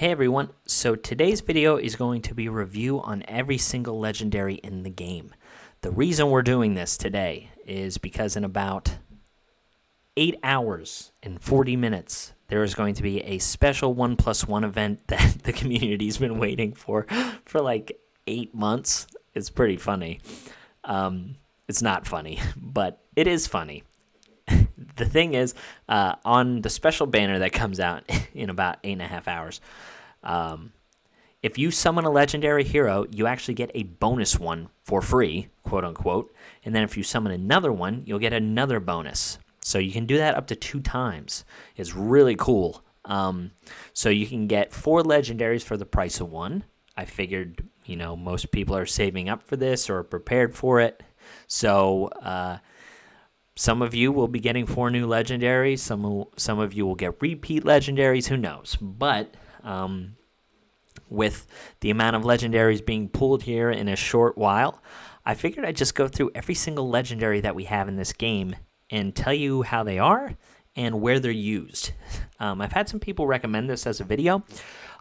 Hey everyone, so today's video is going to be a review on every single legendary in the game. The reason we're doing this today is because in about 8 hours and 40 minutes, there is going to be a special 1+1 event that the community's been waiting for like 8 months. It's pretty funny. It's not funny, but it is funny. The thing is, on the special banner that comes out in about 8.5 hours, if you summon a legendary hero, you actually get a bonus one for free, quote unquote. And then if you summon another one, you'll get another bonus. So you can do that up to 2 times. It's really cool. So you can get 4 legendaries for the price of 1. I figured, most people are saving up for this or prepared for it. So, some of you will be getting 4 new legendaries. Some of you will get repeat legendaries. Who knows? But with the amount of legendaries being pulled here in a short while, I figured I'd just go through every single legendary that we have in this game and tell you how they are and where they're used. I've had some people recommend this as a video.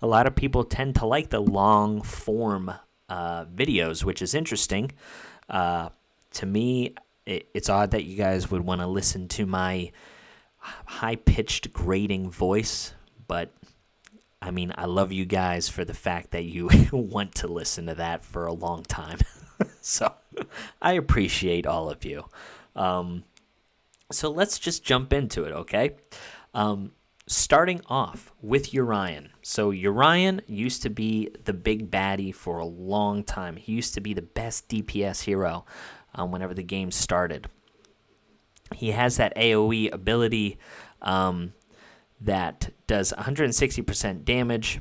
A lot of people tend to like the long form videos, which is interesting. To me, it's odd that you guys would want to listen to my high-pitched grating voice, but I mean, I love you guys for the fact that you want to listen to that for a long time. So I appreciate all of you. So let's just jump into it, okay? Starting off with Urian. So Urian used to be the big baddie for a long time. He used to be the best DPS hero whenever the game started. He has that AoE ability that does 160% damage,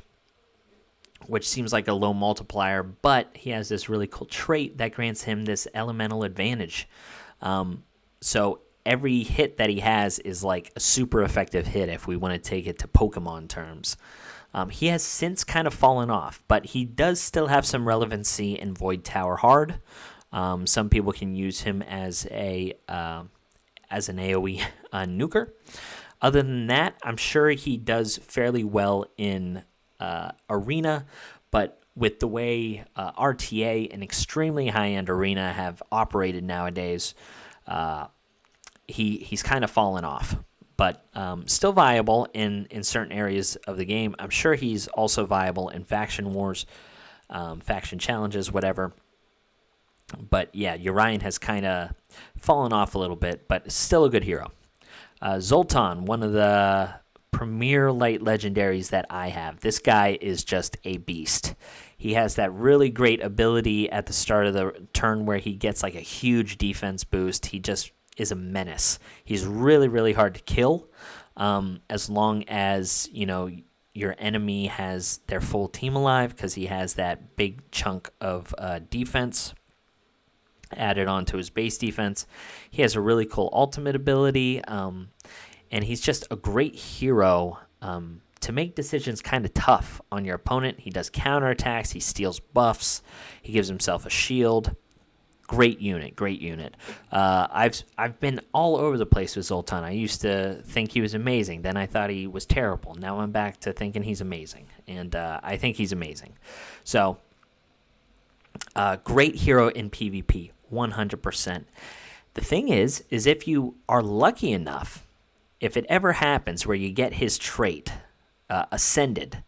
which seems like a low multiplier, but he has this really cool trait that grants him this elemental advantage. So every hit that he has is like a super effective hit if we want to take it to Pokemon terms. He has since kind of fallen off, but he does still have some relevancy in Void Tower Hard. Some people can use him as an AoE nuker. Other than that, I'm sure he does fairly well in Arena, but with the way RTA and extremely high-end Arena have operated nowadays, he's kind of fallen off. But still viable in certain areas of the game. I'm sure he's also viable in Faction Wars, Faction Challenges, whatever. But yeah, Urian has kind of fallen off a little bit, but still a good hero. Zoltan, one of the premier light legendaries that I have. This guy is just a beast. He has that really great ability at the start of the turn where he gets like a huge defense boost. He just is a menace. He's really, really hard to kill as long as, your enemy has their full team alive, because he has that big chunk of defense added onto his base defense. He has a really cool ultimate ability, and he's just a great hero to make decisions kind of tough on your opponent. He does counterattacks, he steals buffs, he gives himself a shield. Great unit. I've been all over the place with Zoltan. I used to think he was amazing. Then I thought he was terrible. Now I'm back to thinking he's amazing, and I think he's amazing. So, great hero in PvP. 100%. The thing is if you are lucky enough, if it ever happens where you get his trait ascended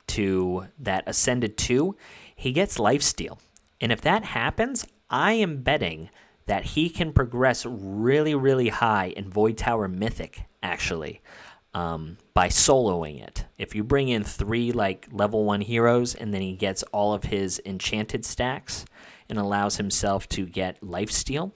to that Ascended 2, he gets lifesteal. And if that happens, I am betting that he can progress really, really high in Void Tower Mythic, actually, by soloing it. If you bring in 3 level 1 heroes and then he gets all of his enchanted stacks and allows himself to get lifesteal,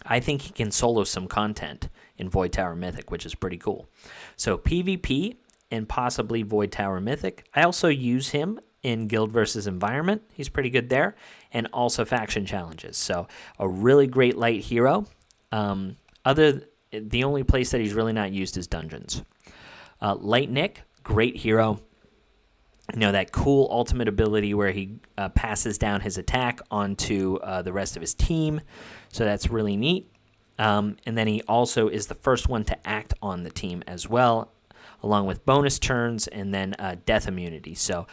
I think he can solo some content in Void Tower Mythic, which is pretty cool. So PvP and possibly Void Tower Mythic. I also use him in Guild versus Environment. He's pretty good there. And also Faction Challenges. So a really great light hero. The only place that he's really not used is Dungeons. Light Nick, great hero. That cool ultimate ability where he passes down his attack onto the rest of his team. So that's really neat. And then he also is the first one to act on the team as well. along with bonus turns and then death immunity. So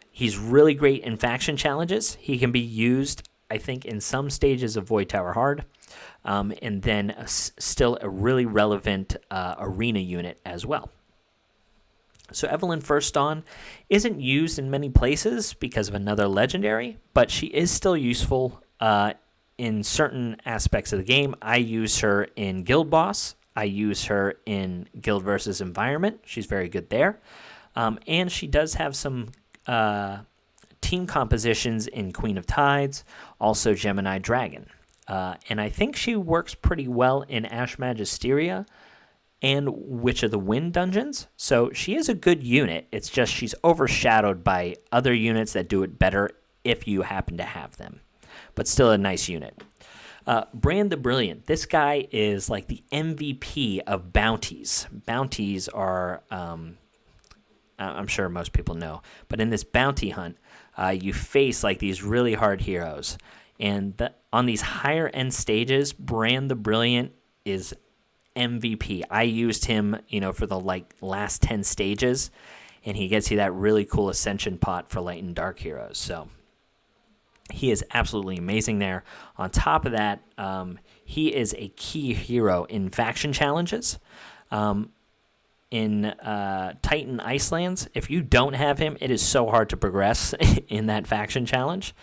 he's really great in faction challenges. He can be used, I think, in some stages of Void Tower Hard, and then still a really relevant arena unit as well. So Evelyn First Dawn isn't used in many places because of another legendary, but she is still useful in certain aspects of the game. I use her in Guild Boss. I use her in Guild versus Environment. She's very good there. And she does have some team compositions in Queen of Tides, also Gemini Dragon. And I think she works pretty well in Ash Magisteria and Witch of the Wind dungeons. So she is a good unit. It's just she's overshadowed by other units that do it better if you happen to have them. But still a nice unit. Brand the Brilliant. This guy is like the MVP of bounties. Bounties are, I'm sure most people know, but in this bounty hunt, you face like these really hard heroes. And on these higher end stages, Brand the Brilliant is MVP. I used him, for the last 10 stages, and he gets you that really cool Ascension pot for Light and Dark heroes. So he is absolutely amazing there. On top of that, he is a key hero in faction challenges. In Titan Icelands, if you don't have him, it is so hard to progress in that faction challenge.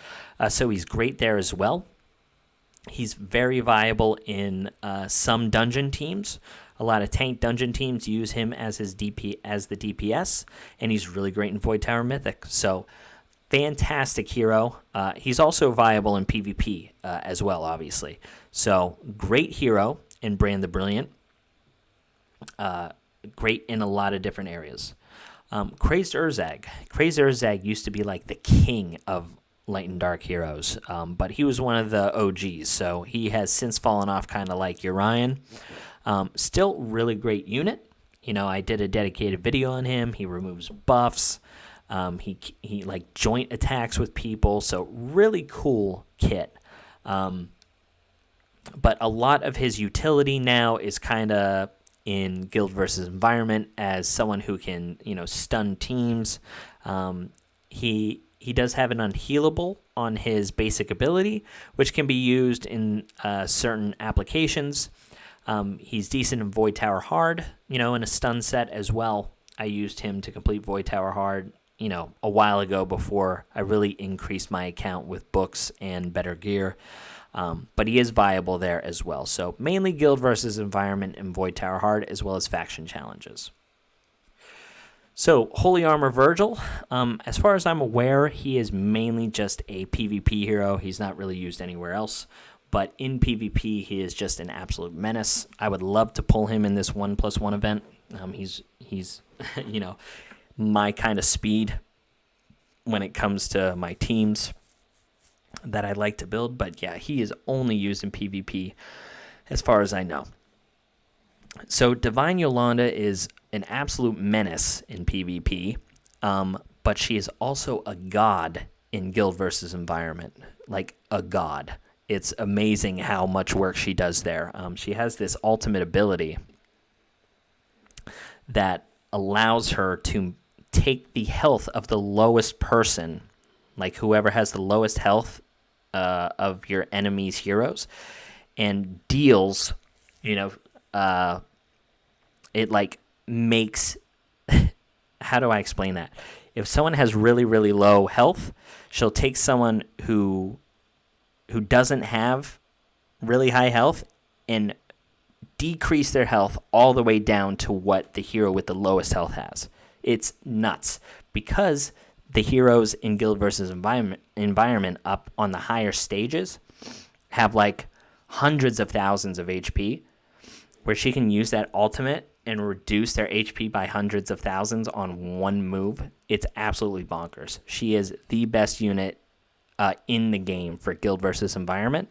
So he's great there as well. He's very viable in some dungeon teams. A lot of tank dungeon teams use him as the DPS, and he's really great in Void Tower Mythic. So fantastic hero. He's also viable in PvP as well, obviously. So great hero in Brand the Brilliant. Great in a lot of different areas. Crazed Urzag. Crazed Urzag used to be like the king of Light and Dark heroes, but he was one of the OGs, so he has since fallen off, kind of like Urian. Still really great unit. I did a dedicated video on him. He removes buffs. He like joint attacks with people, so really cool kit. But a lot of his utility now is kind of in Guild versus Environment as someone who can, stun teams. He does have an unhealable on his basic ability, which can be used in certain applications. He's decent in Void Tower Hard, in a stun set as well. I used him to complete Void Tower Hard, a while ago before I really increased my account with books and better gear. But he is viable there as well. So mainly Guild versus Environment and Void Tower Hard, as well as faction challenges. So Holy Armor Virgil, as far as I'm aware, he is mainly just a PvP hero. He's not really used anywhere else. But in PvP, he is just an absolute menace. I would love to pull him in this 1+1 event. He's my kind of speed when it comes to my teams that I like to build. But yeah, he is only used in PvP as far as I know. So Divine Yolanda is an absolute menace in PvP, but she is also a god in Guild versus Environment, like a god. It's amazing how much work she does there. She has this ultimate ability that allows her to take the health of the lowest person, like whoever has the lowest health of your enemy's heroes, and deals, it like makes, how do I explain that? If someone has really, really low health, she'll take someone who doesn't have really high health and decrease their health all the way down to what the hero with the lowest health has. It's nuts because the heroes in Guild versus Environment up on the higher stages have like hundreds of thousands of HP, where she can use that ultimate and reduce their HP by hundreds of thousands on one move. It's absolutely bonkers. She is the best unit in the game for Guild versus Environment,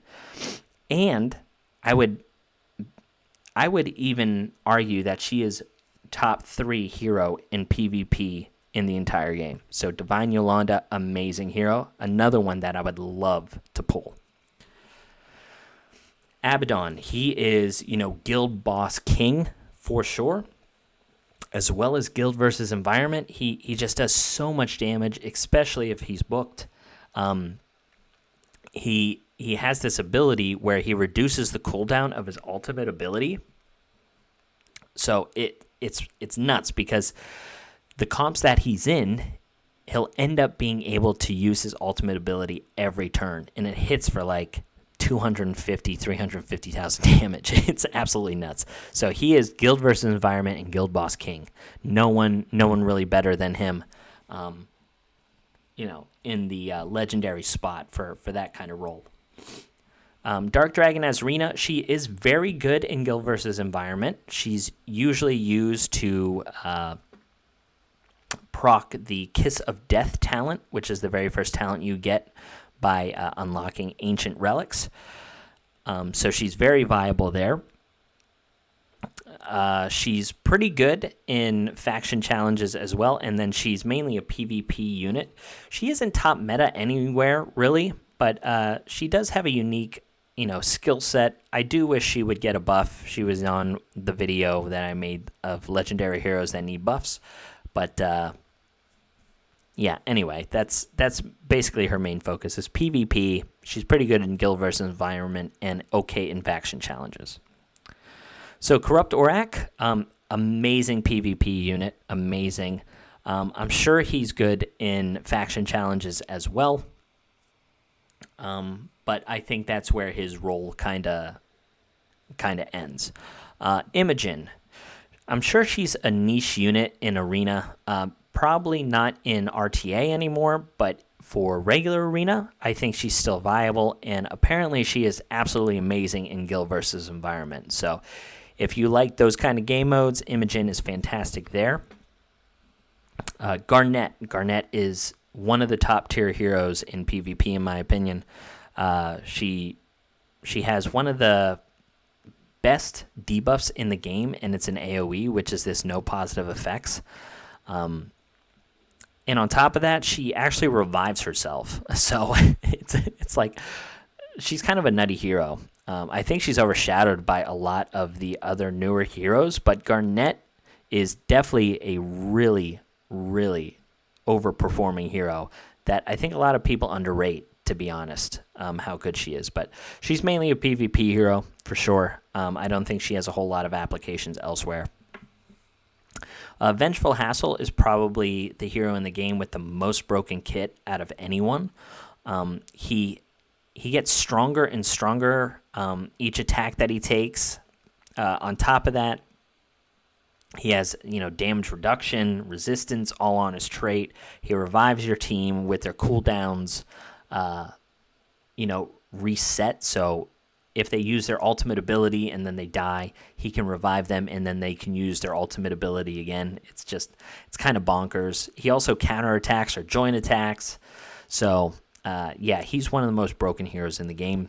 and I would even argue that she is top 3 hero in PvP in the entire game. So Divine Yolanda, amazing hero. Another one that I would love to pull. Abaddon, he is, Guild Boss King for sure. as well as guild versus environment. He just does so much damage, especially if he's booked. He has this ability where he reduces the cooldown of his ultimate ability. So it's nuts because the comps that he's in, he'll end up being able to use his ultimate ability every turn, and it hits for like 250, 350,000 damage. It's absolutely nuts. So he is guild versus environment and guild boss king. No one really better than him. In the legendary spot for that kind of role. Dark Dragon as Rena, she is very good in guild versus environment. She's usually used to proc the Kiss of Death talent, which is the very first talent you get by unlocking ancient relics. So she's very viable there. She's pretty good in faction challenges as well, and then she's mainly a PvP unit. She isn't top meta anywhere, really, but she does have a unique, skill set. I do wish she would get a buff. She was on the video that I made of legendary heroes that need buffs, but anyway, that's basically her main focus is PvP. She's pretty good in guild versus environment and okay in faction challenges. So Corrupt Orak, amazing PvP unit, amazing. I'm sure he's good in faction challenges as well, but I think that's where his role kind of ends. Imogen, I'm sure she's a niche unit in Arena, probably not in RTA anymore, but for regular Arena, I think she's still viable, and apparently she is absolutely amazing in guild versus environment. So if you like those kind of game modes, Imogen is fantastic there. Garnet is one of the top tier heroes in PvP, in my opinion. She has one of the best debuffs in the game, and it's an AoE, which is this no positive effects. And on top of that, she actually revives herself. So it's like she's kind of a nutty hero. I think she's overshadowed by a lot of the other newer heroes, but Garnet is definitely a really, really overperforming hero that I think a lot of people underrate, to be honest, how good she is. But she's mainly a PvP hero, for sure. I don't think she has a whole lot of applications elsewhere. Vengeful Hassle is probably the hero in the game with the most broken kit out of anyone. He gets stronger and stronger each attack that he takes. On top of that, he has damage reduction, resistance, all on his trait. He revives your team with their cooldowns, reset. So if they use their ultimate ability and then they die, he can revive them and then they can use their ultimate ability again. It's kind of bonkers. He also counterattacks or join attacks. So he's one of the most broken heroes in the game.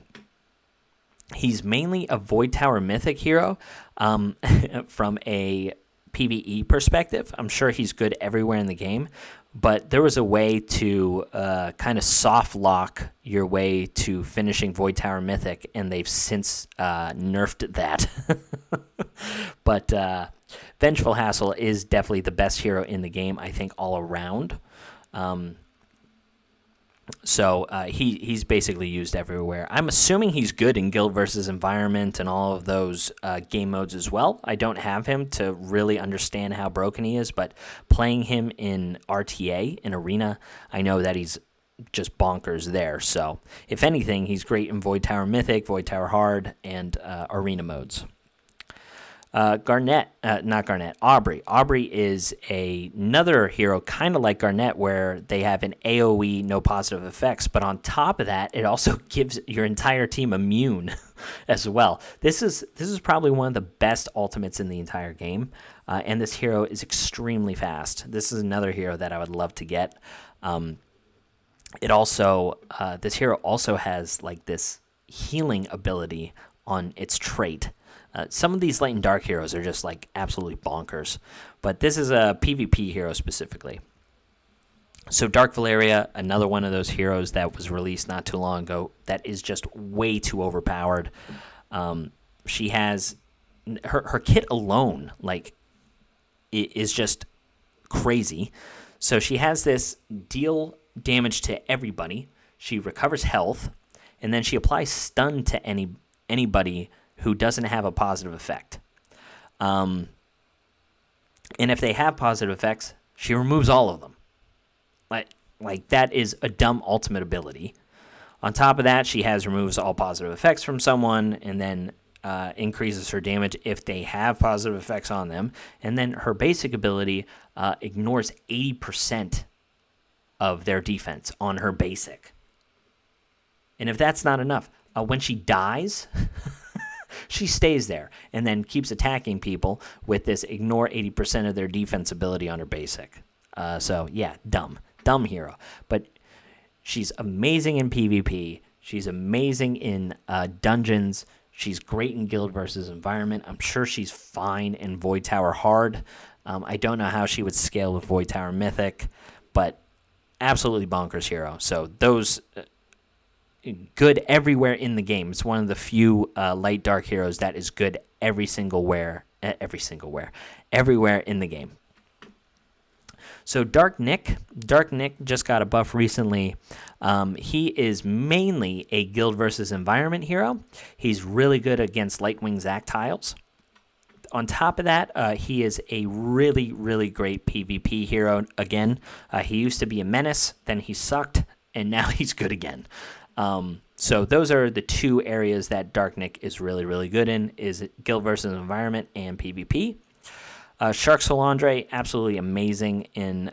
He's mainly a Void Tower Mythic hero from a PvE perspective. I'm sure he's good everywhere in the game, but there was a way to kind of soft lock your way to finishing Void Tower Mythic, and they've since nerfed that. But Vengeful Hassle is definitely the best hero in the game, I think, all around. So he's basically used everywhere. I'm assuming he's good in guild versus environment and all of those game modes as well. I don't have him to really understand how broken he is, but playing him in RTA, in Arena, I know that he's just bonkers there. So if anything, he's great in Void Tower Mythic, Void Tower Hard, and Arena modes. Aubrey. Aubrey is another hero kind of like Garnet where they have an AoE, no positive effects, but on top of that, it also gives your entire team immune as well. This is probably one of the best ultimates in the entire game, and this hero is extremely fast. This is another hero that I would love to get. This hero also has like this healing ability on its trait. Some of these light and dark heroes are just like absolutely bonkers, but this is a PvP hero specifically. So Dark Valeria, another one of those heroes that was released not too long ago that is just way too overpowered. She has her kit alone, like is just crazy. So she has this deal damage to everybody. She recovers health, and then she applies stun to anybody who doesn't have a positive effect. And if they have positive effects, she removes all of them. Like that is a dumb ultimate ability. On top of that, she removes all positive effects from someone, and then increases her damage if they have positive effects on them. And then her basic ability ignores 80% of their defense on her basic. And if that's not enough, when she dies, she stays there and then keeps attacking people with this ignore 80% of their defense ability on her basic. So, yeah, dumb hero. But she's amazing in PvP. She's amazing in dungeons. She's great in guild versus environment. I'm sure she's fine in Void Tower hard. I don't know how she would scale with Void Tower mythic, but absolutely bonkers hero. So those good everywhere in the game. It's one of the few light dark heroes that is good everywhere in the game. So Dark Nick just got a buff recently. He is mainly a guild versus environment hero. He's really good against Lightwing Zac tiles. On top of that, he is a really, really great PvP hero. Again, he used to be a menace, then he sucked, and now he's good again. So those are the two areas that Dark Nick is really, really good in, is guild versus environment and PvP. Shark Solandre, absolutely amazing in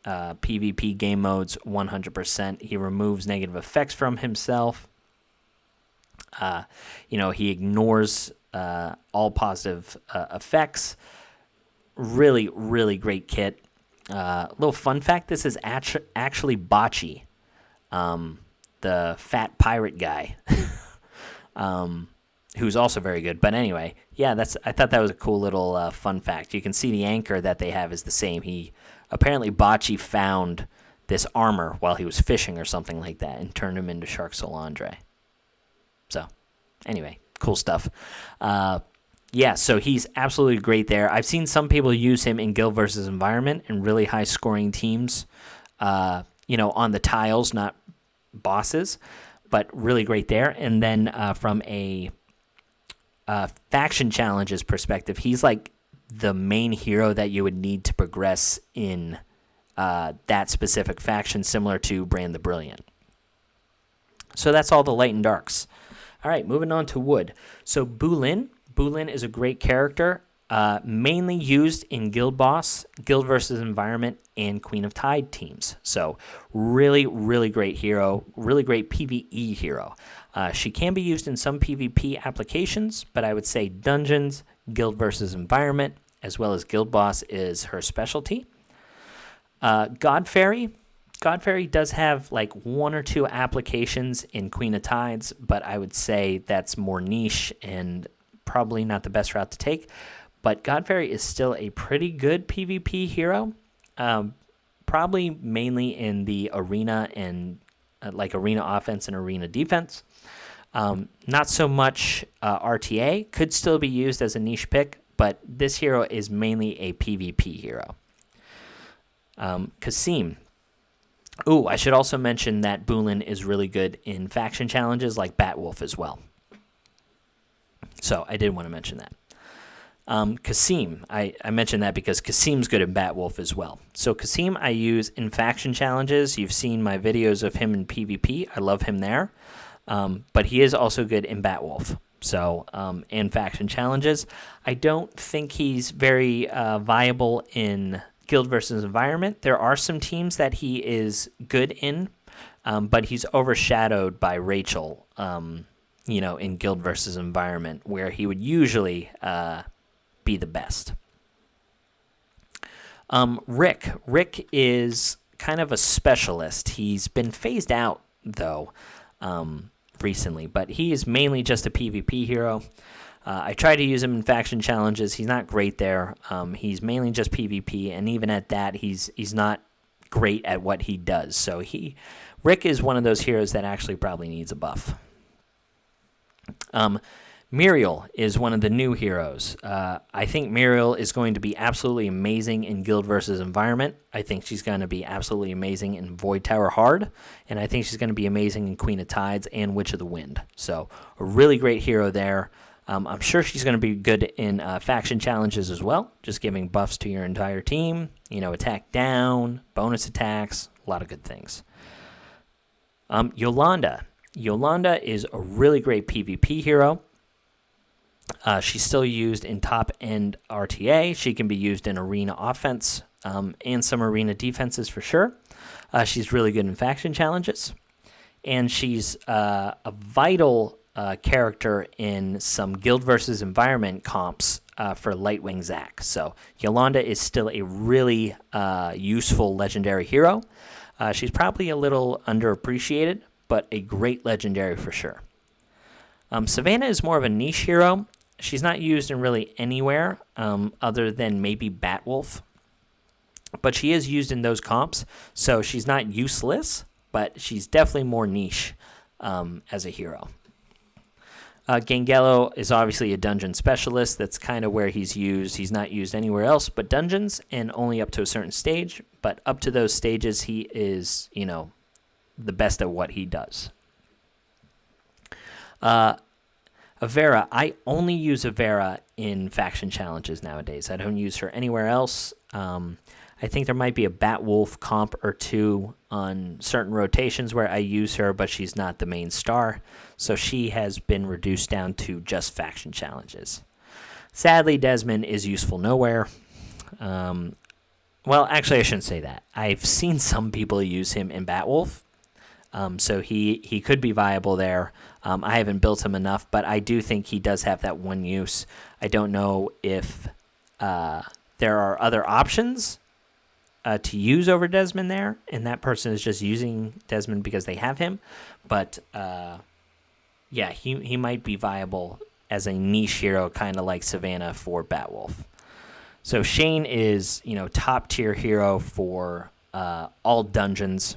PvP game modes, 100%. He removes negative effects from himself. He ignores all positive effects. Really, really great kit. Little fun fact, this is actually Bocce, the fat pirate guy. Who's also very good. But anyway, yeah, I thought that was a cool little fun fact. You can see the anchor that they have is the same. Apparently Bocce found this armor while he was fishing or something like that and turned him into Shark Solandre. So, anyway, cool stuff. So he's absolutely great there. I've seen some people use him in guild versus environment in really high scoring teams, on the tiles, not bosses, but really great there. And then from a faction challenges perspective, he's like the main hero that you would need to progress in that specific faction, similar to Brand the Brilliant. So that's all the light and darks. All right, moving on to wood. So Bulin is a great character, mainly used in guild boss, guild versus environment, and Queen of Tide teams. So really, really great hero, really great PvE hero. She can be used in some PvP applications, but I would say dungeons, guild versus environment, as well as guild boss is her specialty. God Fairy does have like one or two applications in Queen of Tides, but I would say that's more niche and probably not the best route to take. But God Fairy is still a pretty good PvP hero, probably mainly in the arena and arena offense and arena defense. Not so much RTA, could still be used as a niche pick, but this hero is mainly a PvP hero. Kasim. I should also mention that Bulin is really good in faction challenges like Batwolf as well. So I did want to mention that. Kasim, I mentioned that because Kasim's good in Batwolf as well. So Kasim I use in faction challenges. You've seen my videos of him in PvP. I love him there. But he is also good in Batwolf. So, in faction challenges. I don't think he's very viable in guild versus environment. There are some teams that he is good in, but he's overshadowed by Rachel, in guild versus environment, where he would usually be the best. Rick is kind of a specialist. He's been phased out, though, recently, but he is mainly just a PvP hero. I try to use him in faction challenges. He's not great there. He's mainly just PvP, and even at that, he's not great at what he does. So Rick is one of those heroes that actually probably needs a buff. Muriel is one of the new heroes. I think Muriel is going to be absolutely amazing in Guild versus Environment. I think she's going to be absolutely amazing in Void Tower Hard, and I think she's going to be amazing in Queen of Tides and Witch of the Wind. So a really great hero there. I'm sure she's going to be good in faction challenges as well, just giving buffs to your entire team, attack down, bonus attacks, a lot of good things. Yolanda. Yolanda is a really great PvP hero. She's still used in top-end RTA. She can be used in arena offense and some arena defenses for sure. She's really good in faction challenges. And she's a vital character in some Guild versus Environment comps for Lightwing Zack. So Yolanda is still a really useful legendary hero. She's probably a little underappreciated, but a great legendary for sure. Savannah is more of a niche hero. She's not used in really anywhere other than maybe Batwolf. But she is used in those comps, so she's not useless, but she's definitely more niche as a hero. Gangello is obviously a dungeon specialist. That's kind of where he's used. He's not used anywhere else but dungeons and only up to a certain stage. But up to those stages, he is, the best at what he does. Avera, I only use Avera in faction challenges nowadays. I don't use her anywhere else. I think there might be a Batwolf comp or two on certain rotations where I use her, but she's not the main star. So she has been reduced down to just faction challenges. Sadly, Desmond is useful nowhere. Well, actually, I shouldn't say that. I've seen some people use him in Batwolf. So he could be viable there. I haven't built him enough, but I do think he does have that one use. I don't know if there are other options to use over Desmond there, and that person is just using Desmond because they have him. But yeah, he might be viable as a niche hero, kind of like Savannah for Batwolf. So Shane is, top tier hero for all dungeons,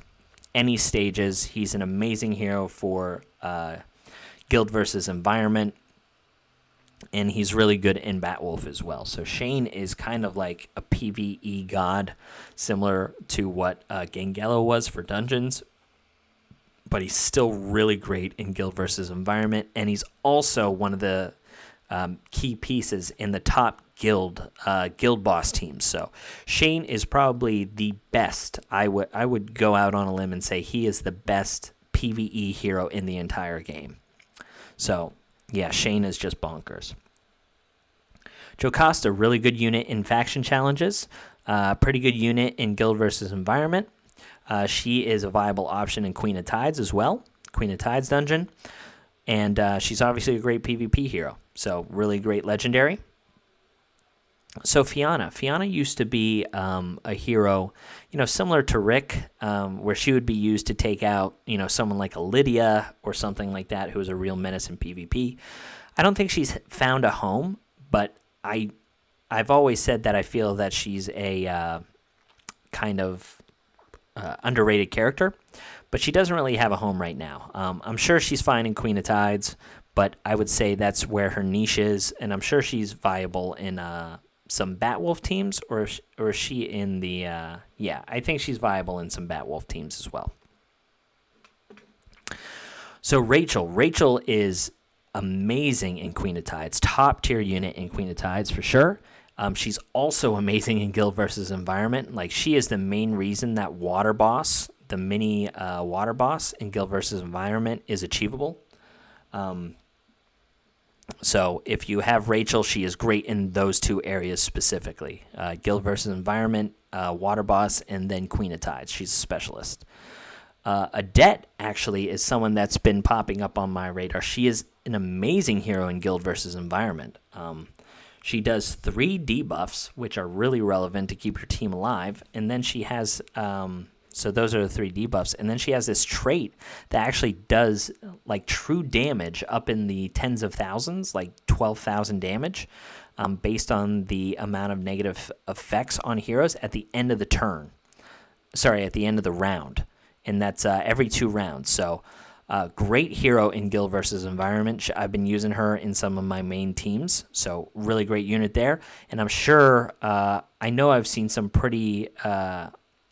any stages. He's an amazing hero for Guild versus Environment, and he's really good in Batwolf as well. So Shane is kind of like a PvE god, similar to what Gangello was for dungeons, but he's still really great in Guild versus Environment, and he's also one of the key pieces in the top guild boss teams. So Shane is probably the best. I would go out on a limb and say he is the best PvE hero in the entire game. So yeah, Shane is just bonkers. Jocasta, really good unit in faction challenges. Pretty good unit in Guild versus Environment. She is a viable option in Queen of Tides as well. Queen of Tides dungeon. And she's obviously a great PvP hero. So really great legendary. So Fiona used to be a hero, similar to Rick, where she would be used to take out, someone like a Lydia or something like that, who is a real menace in PvP. I don't think she's found a home, but I've always said that I feel that she's a kind of underrated character, but she doesn't really have a home right now. I'm sure she's fine in Queen of Tides, but I would say that's where her niche is, and I'm sure she's viable in some Batwolf teams, or is she in the... I think she's viable in some Batwolf teams as well. So Rachel is amazing in Queen of Tides, top tier unit in Queen of Tides for sure. She's also amazing in Guild versus Environment. Like, she is the main reason that water boss, the mini water boss in Guild versus Environment, is achievable. So if you have Rachel, she is great in those two areas specifically. Guild versus Environment, water boss, and then Queen of Tides. She's a specialist. Adet actually is someone that's been popping up on my radar. She is an amazing hero in Guild versus Environment. She does 3 debuffs, which are really relevant to keep your team alive, and then she has... So those are the 3 debuffs. And then she has this trait that actually does like true damage up in the tens of thousands, like 12,000 damage, based on the amount of negative effects on heroes at the end of the turn. Sorry, at the end of the round. And that's every 2 rounds. So Great hero in Guild versus Environment. I've been using her in some of my main teams, so really great unit there. And I'm sure, I know I've seen some pretty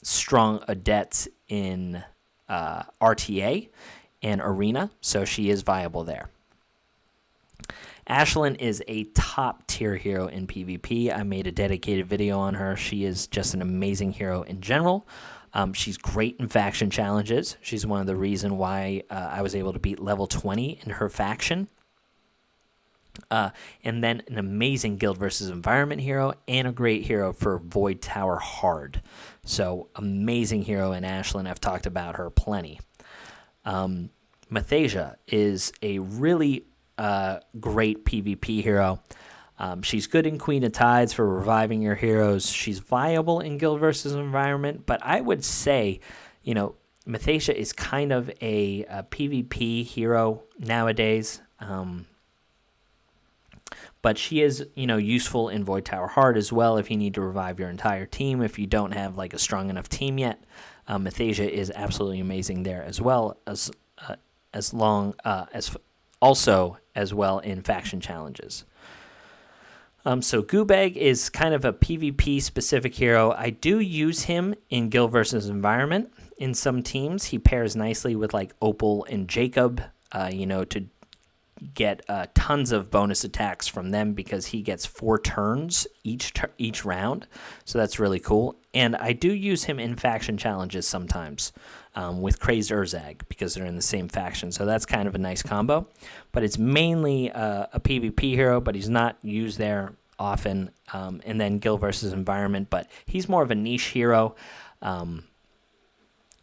strong adepts in RTA and Arena, so she is viable there. Ashlyn is a top tier hero in PvP. I made a dedicated video on her. She is just an amazing hero in general. She's great in faction challenges. She's one of the reasons why I was able to beat level 20 in her faction. And then an amazing Guild versus Environment hero and a great hero for Void Tower Hard. So amazing hero in Ashlyn. I've talked about her plenty. Mathasia is a really great PvP hero. She's good in Queen of Tides for reviving your heroes. She's viable in Guild versus Environment, but I would say, Mathasia is kind of a PvP hero nowadays. But she is, useful in Void Tower Hard as well if you need to revive your entire team. If you don't have like a strong enough team yet, Mathasia is absolutely amazing there as well as well in faction challenges. So Goobag is kind of a PvP specific hero. I do use him in Guild versus Environment in some teams. He pairs nicely with like Opal and Jacob, to get tons of bonus attacks from them because he gets 4 turns each round. So that's really cool. And I do use him in faction challenges sometimes with Crazed Urzag because they're in the same faction. So that's kind of a nice combo. But it's mainly a PvP hero, but he's not used there often. And then Guild versus Environment, but he's more of a niche hero.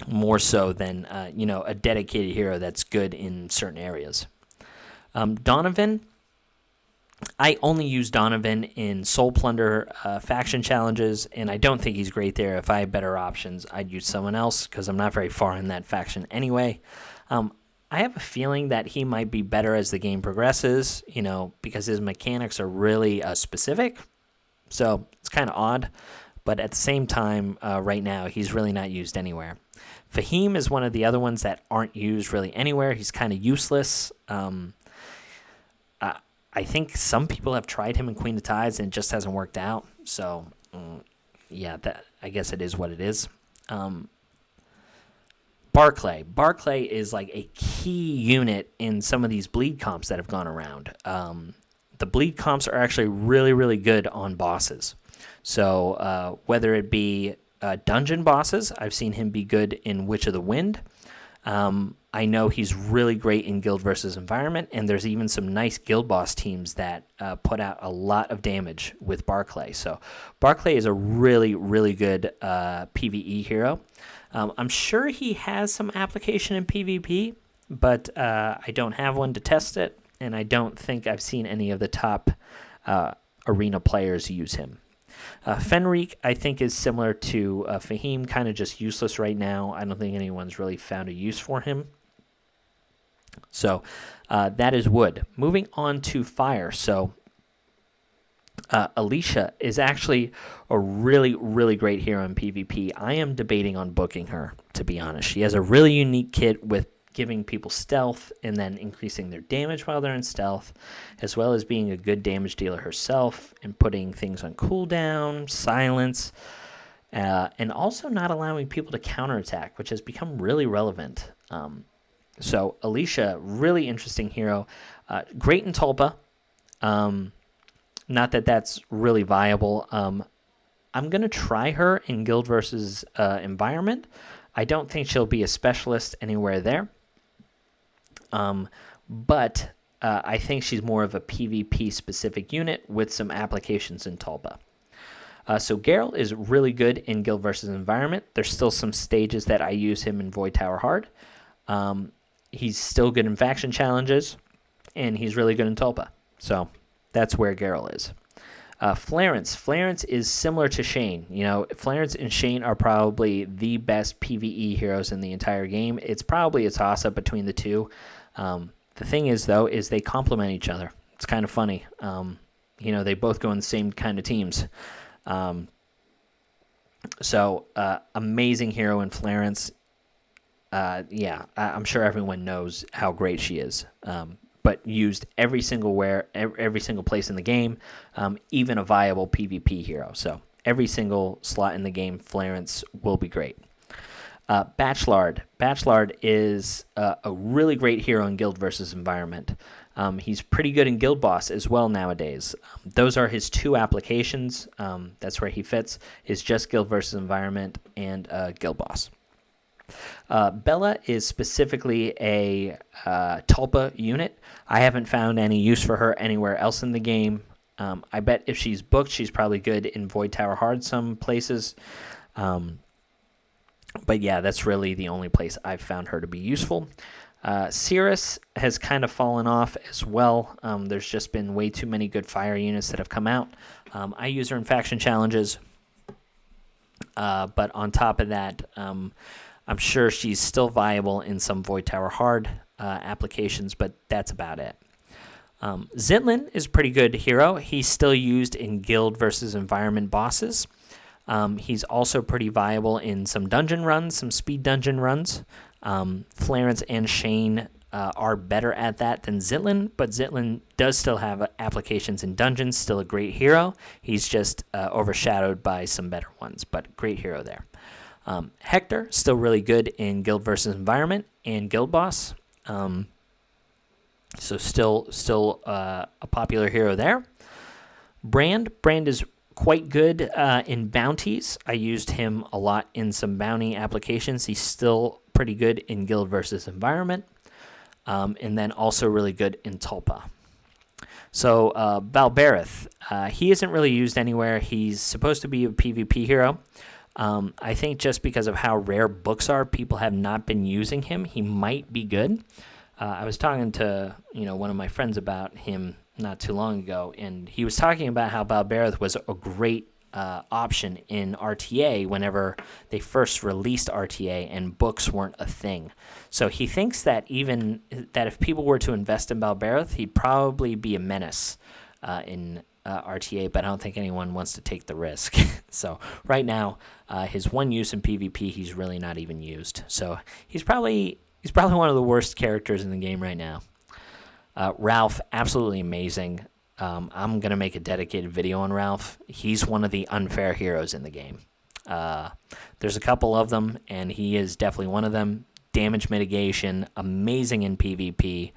More so than, a dedicated hero that's good in certain areas. Donovan, I only use Donovan in Soul Plunder faction challenges, and I don't think he's great there. If I had better options, I'd use someone else because I'm not very far in that faction anyway. I have a feeling that he might be better as the game progresses, because his mechanics are really specific. So it's kind of odd, but at the same time, right now, he's really not used anywhere. Fahim is one of the other ones that aren't used really anywhere. He's kind of useless. I think some people have tried him in Queen of Tides and it just hasn't worked out. So, I guess it is what it is. Barclay. Barclay is like a key unit in some of these bleed comps that have gone around. The bleed comps are actually really, really good on bosses. So whether it be dungeon bosses, I've seen him be good in Witch of the Wind. I know he's really great in Guild versus Environment, and there's even some nice Guild boss teams that put out a lot of damage with Barclay. So Barclay is a really, really good PvE hero. I'm sure he has some application in PvP, but I don't have one to test it, and I don't think I've seen any of the top arena players use him. Fenrik, I think, is similar to Fahim, kind of just useless right now. I don't think anyone's really found a use for him. So that is wood. Moving on to fire. So Alicia is actually a really, really great hero in PvP. I am debating on booking her, to be honest. She has a really unique kit with giving people stealth and then increasing their damage while they're in stealth, as well as being a good damage dealer herself and putting things on cooldown, silence, and also not allowing people to counterattack, which has become really relevant. So Alicia, really interesting hero. Great in Tulpa. Not that that's really viable. I'm going to try her in Guild versus Environment. I don't think she'll be a specialist anywhere there. But I think she's more of a PvP specific unit with some applications in Tulpa. So Geralt is really good in Guild versus Environment. There's still some stages that I use him in Void Tower Hard. He's still good in faction challenges, and he's really good in Tulpa. So that's where Geralt is. Flarence. Flarence is similar to Shane. Flarence and Shane are probably the best PvE heroes in the entire game. It's probably a toss-up between the two. The thing is, though, is they complement each other. It's kind of funny. They both go in the same kind of teams. So amazing hero in Flarence. yeah, I'm sure everyone knows how great she is. But used every single place in the game, even a viable PvP hero. So every single slot in the game, Florence will be great. Bachelard. Bachelard is a really great hero in Guild versus Environment. He's pretty good in Guild Boss as well nowadays. Those are his two applications. That's where he fits, is just Guild versus Environment and Guild Boss. Bella is specifically a Tulpa unit. I haven't found any use for her anywhere else in the game. I bet if she's booked, she's probably good in Void Tower Hard some places. But yeah, that's really the only place I've found her to be useful. Cirrus has kind of fallen off as well. There's just been way too many good fire units that have come out. I use her in faction challenges. But on top of that, I'm sure she's still viable in some Void Tower Hard applications, but that's about it. Zitlin is a pretty good hero. He's still used in Guild versus Environment bosses. He's also pretty viable in some dungeon runs, some speed dungeon runs. Florence and Shane are better at that than Zitlin, but Zitlin does still have applications in dungeons, still a great hero. He's just overshadowed by some better ones, but great hero there. Hector, still really good in Guild versus Environment and Guild Boss. So still a popular hero there. Brand is quite good in bounties. I used him a lot in some bounty applications. He's still pretty good in Guild versus Environment. And then also really good in Tulpa. So Valbereth, he isn't really used anywhere. He's supposed to be a PvP hero. I think just because of how rare books are, people have not been using him. He might be good. I was talking to one of my friends about him not too long ago, and he was talking about how Valbereth was a great option in RTA whenever they first released RTA and books weren't a thing. So he thinks that if people were to invest in Valbereth, he'd probably be a menace in RTA, but I don't think anyone wants to take the risk. So right now, his one use in PvP, he's really not even used. So he's probably one of the worst characters in the game right now. Ralph, absolutely amazing. I'm going to make a dedicated video on Ralph. He's one of the unfair heroes in the game. There's a couple of them, and he is definitely one of them. Damage mitigation, amazing in PvP.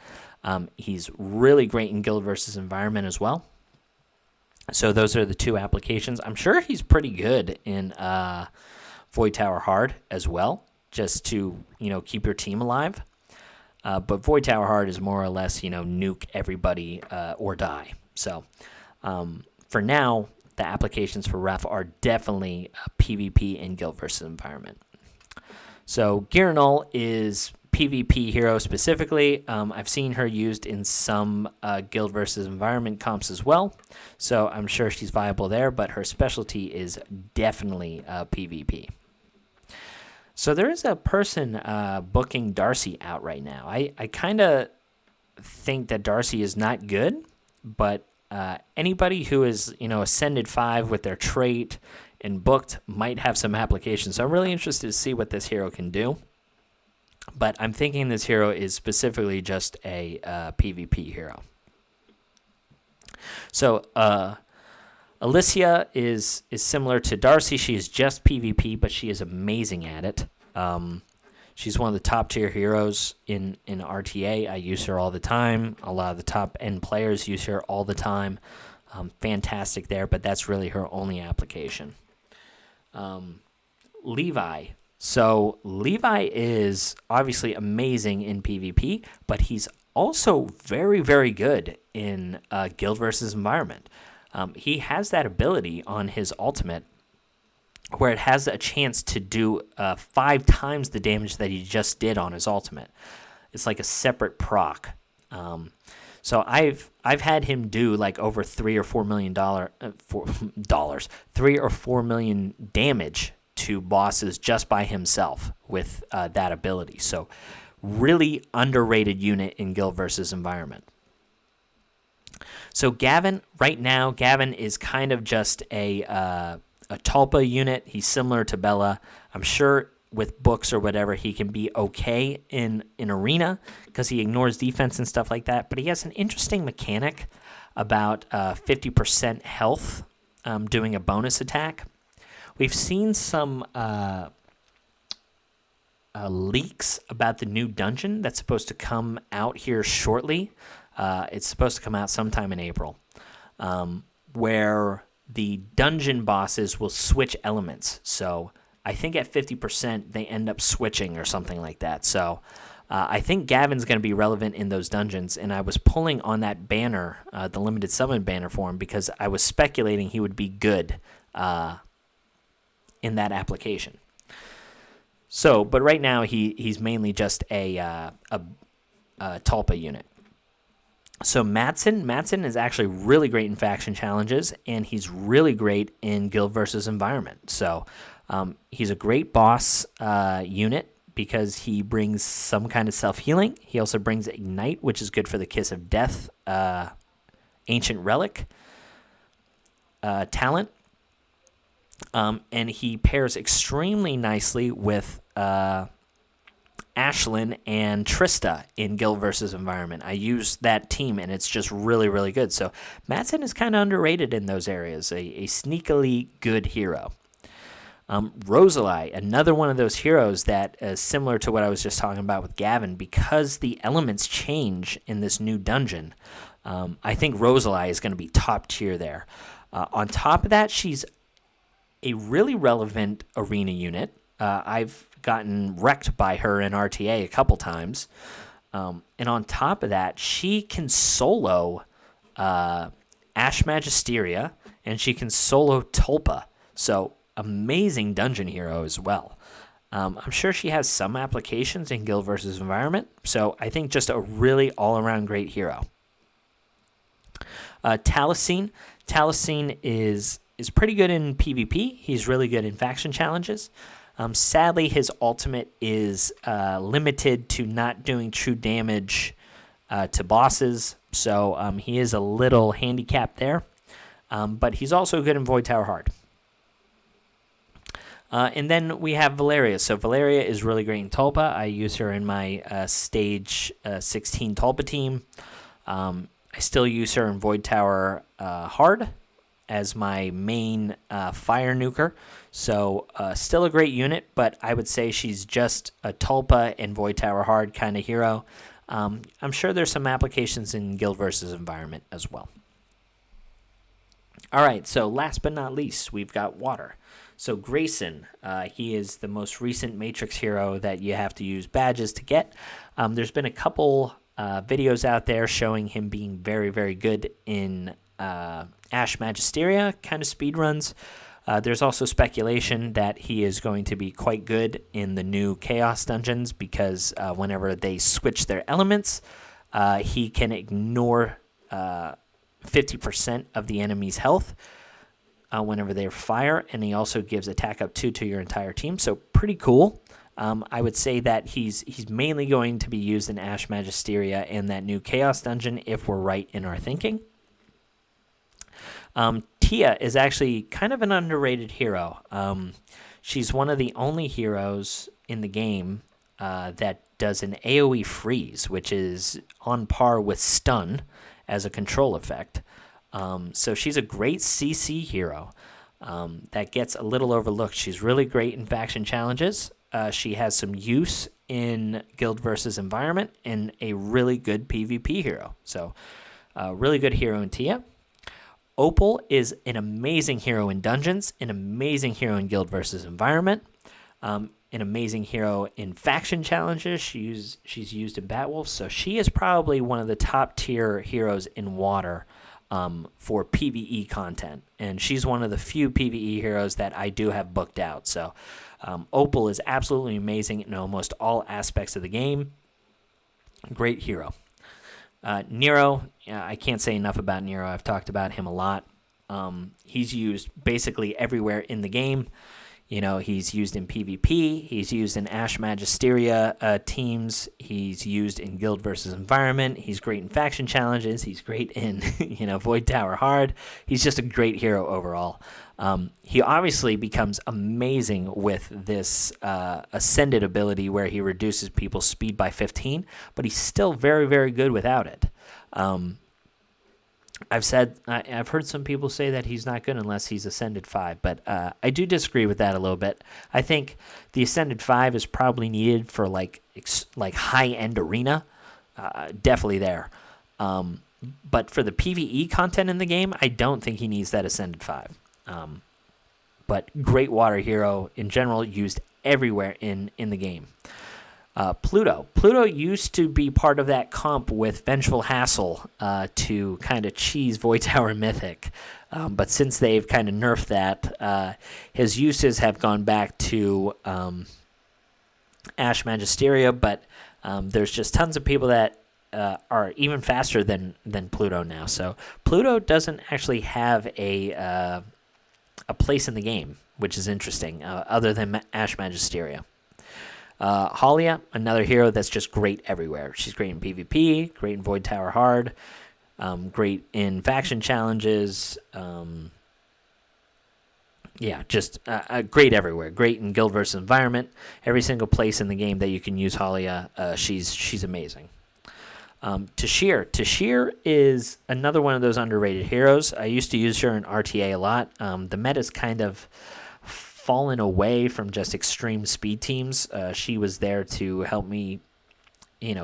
He's really great in Guild versus Environment as well. So those are the two applications. I'm sure he's pretty good in Void Tower Hard as well, just to keep your team alive. But Void Tower Hard is more or less nuke everybody or die. So for now, the applications for Ref are definitely PvP and Guild versus Environment. So Giranol is PvP hero specifically. I've seen her used in some Guild versus Environment comps as well, so I'm sure she's viable there, but her specialty is definitely PvP. So there is a person booking Darcy out right now. I kind of think that Darcy is not good, but anybody who is Ascended 5 with their trait and booked might have some applications. So I'm really interested to see what this hero can do. But I'm thinking this hero is specifically just a PvP hero. So Alicia is similar to Darcy. She is just PvP, but she is amazing at it. She's one of the top tier heroes in RTA. I use her all the time. A lot of the top end players use her all the time. Fantastic there, but that's really her only application. Levi. So Levi is obviously amazing in PvP, but he's also very, very good in Guild versus Environment. He has that ability on his ultimate where it has a chance to do 5 times the damage that he just did on his ultimate. It's like a separate proc. So I've had him do like over $3 or $4 million $3 or $4 million damage to bosses just by himself with that ability. So really underrated unit in Guild versus Environment. So Gavin, right now, Gavin is kind of just a Tulpa unit. He's similar to Bella. I'm sure with books or whatever, he can be okay in arena because he ignores defense and stuff like that. But he has an interesting mechanic about 50% health doing a bonus attack. We've seen some leaks about the new dungeon that's supposed to come out here shortly. It's supposed to come out sometime in April, where the dungeon bosses will switch elements. So I think at 50% they end up switching or something like that. So I think Gavin's going to be relevant in those dungeons, and I was pulling on that banner, the limited summon banner for him, because I was speculating he would be good in that application. So, but right now he's mainly just a Tulpa unit. So Madsen is actually really great in faction challenges, and he's really great in guild versus environment. So he's a great boss unit because he brings some kind of self-healing. He also brings Ignite, which is good for the Kiss of Death Ancient Relic talent. And he pairs extremely nicely with Ashlyn and Trista in Guild versus Environment. I use that team, and it's just really, really good. So Madsen is kind of underrated in those areas, a sneakily good hero. Rosalie, another one of those heroes that is similar to what I was just talking about with Gavin, because the elements change in this new dungeon. I think Rosalie is going to be top tier there. On top of that, she's a really relevant arena unit. I've gotten wrecked by her in RTA a couple times. And on top of that, she can solo Ash Magisteria, and she can solo Tulpa. So amazing dungeon hero as well. I'm sure she has some applications in Guild versus Environment. So I think just a really all-around great hero. Taliesin is pretty good in PvP. He's really good in faction challenges. Sadly, his ultimate is limited to not doing true damage to bosses, so he is a little handicapped there. But he's also good in Void Tower Hard. And then we have Valeria. So Valeria is really great in Tulpa. I use her in my Stage 16 Tulpa team. I still use her in Void Tower Hard as my main fire nuker. So still a great unit, but I would say she's just a Tulpa and Void Tower Hard kind of hero. I'm sure there's some applications in Guild versus Environment as well. All right, so last but not least, we've got Water. So Grayson, he is the most recent Matrix hero that you have to use badges to get. There's been a couple videos out there showing him being very, very good in Ash Magisteria kind of speedruns. There's also speculation that he is going to be quite good in the new Chaos dungeons because whenever they switch their elements, he can ignore 50% of the enemy's health whenever they fire, and he also gives attack up 2 to your entire team. So pretty cool. I would say that he's mainly going to be used in Ash Magisteria and that new Chaos dungeon if we're right in our thinking. Tia is actually kind of an underrated hero. She's one of the only heroes in the game that does an AoE freeze, which is on par with stun as a control effect. So she's a great CC hero that gets a little overlooked. She's really great in faction challenges. She has some use in Guild versus Environment and a really good PvP hero. So really good hero in Tia. Opal is an amazing hero in dungeons, an amazing hero in Guild versus Environment, an amazing hero in faction challenges. She's used in Batwolf, so she is probably one of the top tier heroes in Water for PvE content, and she's one of the few PvE heroes that I do have booked out. So Opal is absolutely amazing in almost all aspects of the game. Great hero. Nero, I can't say enough about Nero. I've talked about him a lot. He's used basically everywhere in the game. He's used in PvP. He's used in Ash Magisteria teams. He's used in Guild versus Environment. He's great in faction challenges. He's great in, Void Tower Hard. He's just a great hero overall. He obviously becomes amazing with this Ascended ability where he reduces people's speed by 15, but he's still very, very good without it. I've heard some people say that he's not good unless he's Ascended 5, but I do disagree with that a little bit. I think the Ascended 5 is probably needed for like high-end arena, definitely there. But for the PvE content in the game, I don't think he needs that Ascended 5. But great water hero in general, used everywhere in the game. Pluto. Pluto used to be part of that comp with Vengeful Hassle to kind of cheese Void Tower Mythic. But since they've kind of nerfed that, his uses have gone back to Ash Magisteria, but there's just tons of people that are even faster than Pluto now. So Pluto doesn't actually have a place in the game, which is interesting, other than Ash Magisteria. Halia, another hero that's just great everywhere. She's great in PvP, great in Void Tower Hard, great in faction challenges. Just great everywhere. Great in Guild versus Environment. Every single place in the game that you can use Halia, she's amazing. Tashir is another one of those underrated heroes. I used to use her in RTA a lot. The meta's kind of fallen away from just extreme speed teams. She was there to help me,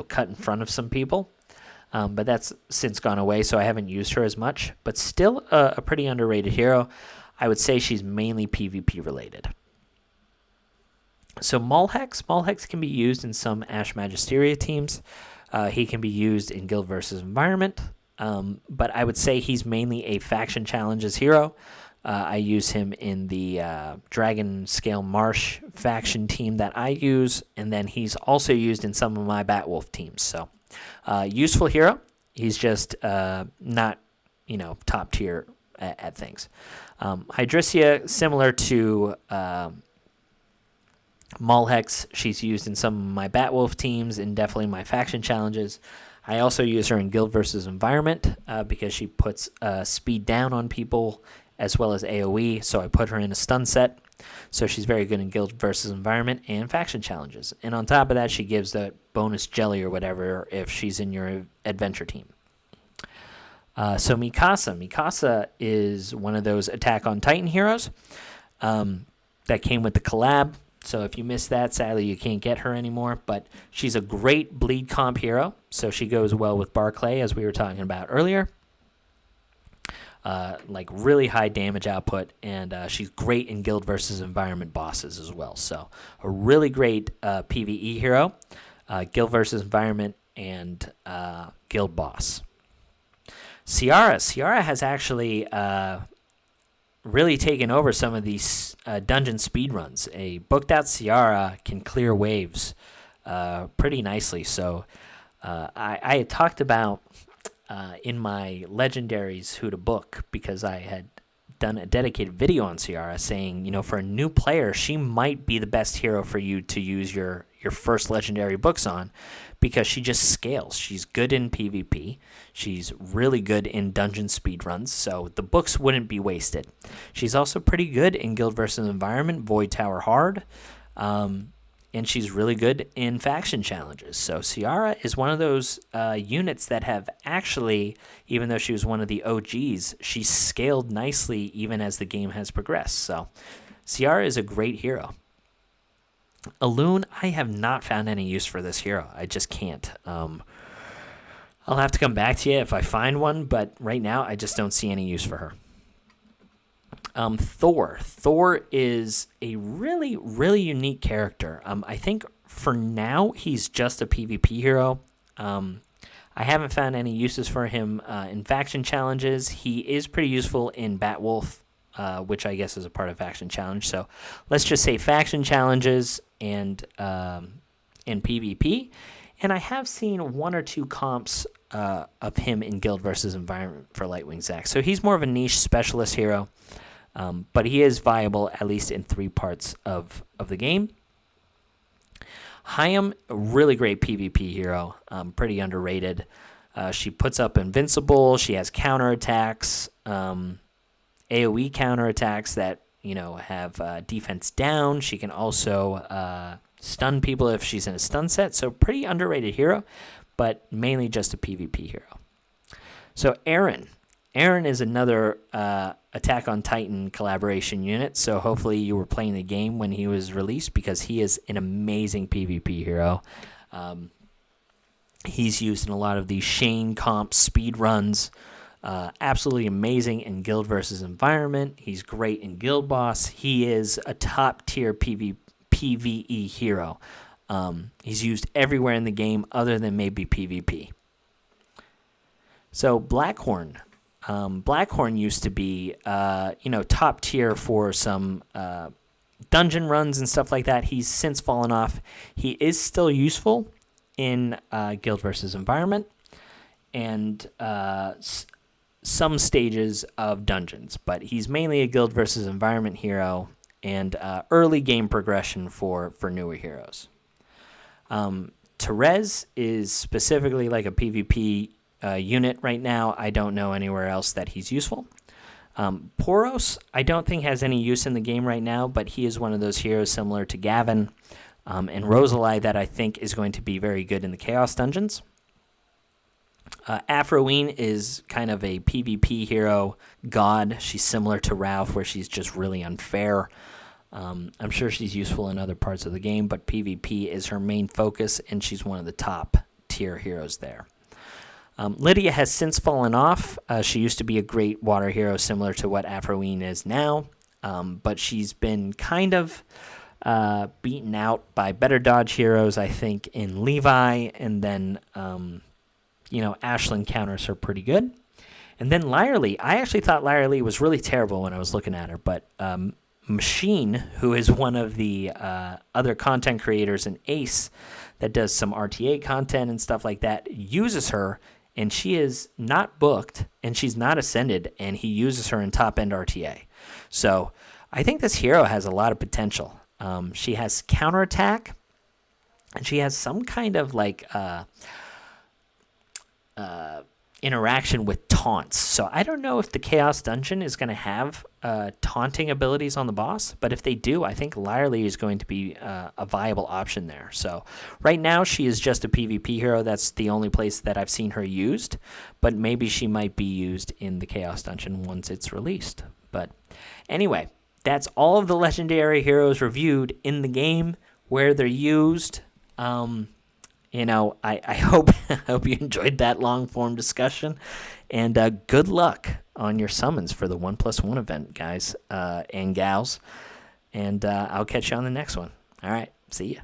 cut in front of some people. But that's since gone away, so I haven't used her as much. But still a pretty underrated hero. I would say she's mainly PvP related. So Mulhex can be used in some Ash Magisteria teams. He can be used in Guild versus Environment. But I would say he's mainly a faction challenges hero. I use him in the Dragon Scale Marsh faction team that I use, and then he's also used in some of my Batwolf teams. So, useful hero. He's just not, top tier at things. Hydrissia, similar to Mulhex, she's used in some of my Batwolf teams and definitely my faction challenges. I also use her in Guild versus Environment because she puts speed down on people as well as AoE, so I put her in a stun set. So she's very good in Guild versus Environment and faction challenges. And on top of that, she gives the bonus jelly or whatever if she's in your adventure team. So Mikasa is one of those Attack on Titan heroes that came with the collab. So if you missed that, sadly you can't get her anymore. But she's a great bleed comp hero, so she goes well with Barclay, as we were talking about earlier. Really high damage output, and she's great in Guild versus Environment bosses as well. So a really great PvE hero, Guild versus Environment, and Guild boss. Ciara has actually really taken over some of these dungeon speedruns. A booked out Ciara can clear waves pretty nicely. So I had talked about in my Legendaries who to book, because I had done a dedicated video on Ciara saying, for a new player, she might be the best hero for you to use your first Legendary books on, because she just scales. She's good in PvP. She's really good in dungeon speedruns, so the books wouldn't be wasted. She's also pretty good in Guild versus Environment, Void Tower Hard, and she's really good in faction challenges. So Ciara is one of those units that have actually, even though she was one of the OGs, she's scaled nicely even as the game has progressed. So Ciara is a great hero. Elune, I have not found any use for this hero. I just can't. I'll have to come back to you if I find one, but right now I just don't see any use for her. Thor is a really, really unique character. I think for now he's just a PvP hero. I haven't found any uses for him in faction challenges. He is pretty useful in Batwolf, which I guess is a part of faction challenge. So let's just say faction challenges and in PvP. And I have seen one or two comps of him in Guild versus Environment for Lightwing Zac. So he's more of a niche specialist hero. But he is viable at least in 3 parts of the game. Hyam, a really great PvP hero, pretty underrated. She puts up invincible. She has counterattacks, AoE counterattacks that have defense down. She can also stun people if she's in a stun set. So pretty underrated hero, but mainly just a PvP hero. So Aaron is another Attack on Titan collaboration unit. So hopefully you were playing the game when he was released, because he is an amazing PvP hero. He's used in a lot of these Shane comp speed runs. Absolutely amazing in guild versus environment. He's great in guild boss. He is a top tier PvE hero. He's used everywhere in the game other than maybe PvP. So Blackhorn. Blackhorn used to be, top tier for some dungeon runs and stuff like that. He's since fallen off. He is still useful in guild versus environment and some stages of dungeons, but he's mainly a guild versus environment hero and early game progression for newer heroes. Therese is specifically like a PvP unit right now. I don't know anywhere else that he's useful. Poros, I don't think has any use in the game right now, but he is one of those heroes similar to Gavin and Rosalie that I think is going to be very good in the Chaos Dungeons. Afroine is kind of a PvP hero god. She's similar to Ralph, where she's just really unfair. I'm sure she's useful in other parts of the game, but PvP is her main focus, and she's one of the top tier heroes there. Lydia has since fallen off. She used to be a great water hero similar to what Afroine is now, but she's been kind of beaten out by better dodge heroes, I think, in Levi, and then, Ashlyn counters her pretty good. And then Lyerly. I actually thought Lyerly was really terrible when I was looking at her, but Machine, who is one of the other content creators in Ace that does some RTA content and stuff like that, uses her, and she is not booked, and she's not ascended, and he uses her in top-end RTA. So I think this hero has a lot of potential. She has counterattack, and she has some kind of interaction with taunts. So I don't know if the Chaos Dungeon is going to have taunting abilities on the boss, but if they do, I think Lyerly is going to be a viable option there. So right now she is just a PvP hero. That's the only place that I've seen her used, but maybe she might be used in the Chaos Dungeon once it's released. But anyway, that's all of the legendary heroes reviewed in the game, where they're used. I hope you enjoyed that long form discussion, and good luck on your summons for the 1+1 event, guys and gals. And I'll catch you on the next one. All right, see ya.